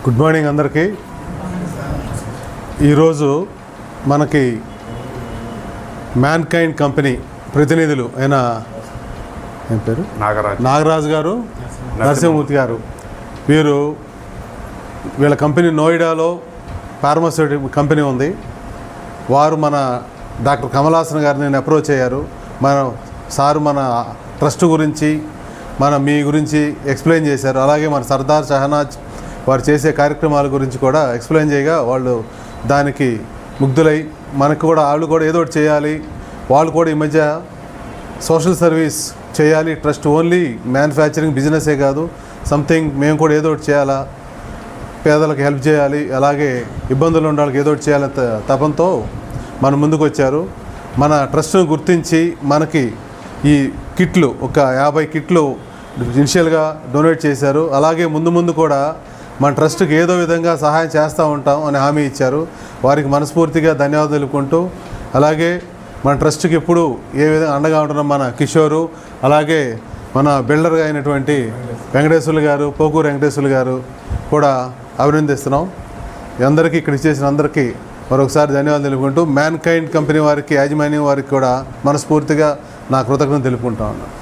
Good morning అందరికీ. ఈరోజు మనకి మ్యాన్కైండ్ కంపెనీ ప్రతినిధులు అయిన ఏం పేరు నాగరాజు గారు, నరసింహమూర్తి గారు, వీళ్ళ కంపెనీ నోయిడాలో ఫార్మాస్యూటికల్ కంపెనీ ఉంది. వారు మన డాక్టర్ కమలాసన్ గారిని అప్రోచ్ అయ్యారు. మన ట్రస్ట్ గురించి మీ గురించి ఎక్స్ప్లెయిన్ చేశారు. అలాగే మన సర్దార్ షహనాజ్ వారు చేసే కార్యక్రమాల గురించి కూడా ఎక్స్ప్లెయిన్ చేయగా వాళ్ళు దానికి ముగ్ధులై వాళ్ళు కూడా ఏదో ఒకటి చేయాలి, వాళ్ళు కూడా ఈ మధ్య సోషల్ సర్వీస్ చేయాలి, ట్రస్ట్ ఓన్లీ మ్యానుఫ్యాక్చరింగ్ బిజినెసే కాదు, సంథింగ్ మేము కూడా ఏదో ఒకటి చేయాలా, పేదలకు హెల్ప్ చేయాలి, అలాగే ఇబ్బందులు ఉన్న వాళ్ళకి ఏదో ఒకటి చేయాలి తపంతో మన ముందుకు వచ్చారు. మన ట్రస్ట్ను గుర్తించి మనకి ఈ కిట్లు ఒక 50 కిట్లు ఇనిషియల్గా డొనేట్ చేశారు. అలాగే ముందు కూడా మన ట్రస్ట్కి ఏదో విధంగా సహాయం చేస్తూ ఉంటాం అని హామీ ఇచ్చారు. వారికి మనస్ఫూర్తిగా ధన్యవాదాలు తెలుపుకుంటూ, అలాగే మన ట్రస్ట్కి ఎప్పుడు ఏ విధంగా అండగా ఉంటున్నాం మన కిషోరు, అలాగే మన బిల్డర్గా అయినటువంటి వెంకటేశ్వర్లు గారు, పోకూరు వెంకటేశ్వర్లు గారు కూడా అభినందిస్తున్నాం. అందరికీ ఇక్కడ ఇచ్చేసిన అందరికీ మరొకసారి ధన్యవాదాలు తెలుపుకుంటూ, మ్యాన్కైండ్ కంపెనీ వారికి, యాజమాన్యం వారికి కూడా మనస్ఫూర్తిగా నా కృతజ్ఞతలు తెలుపుకుంటా ఉన్నాను.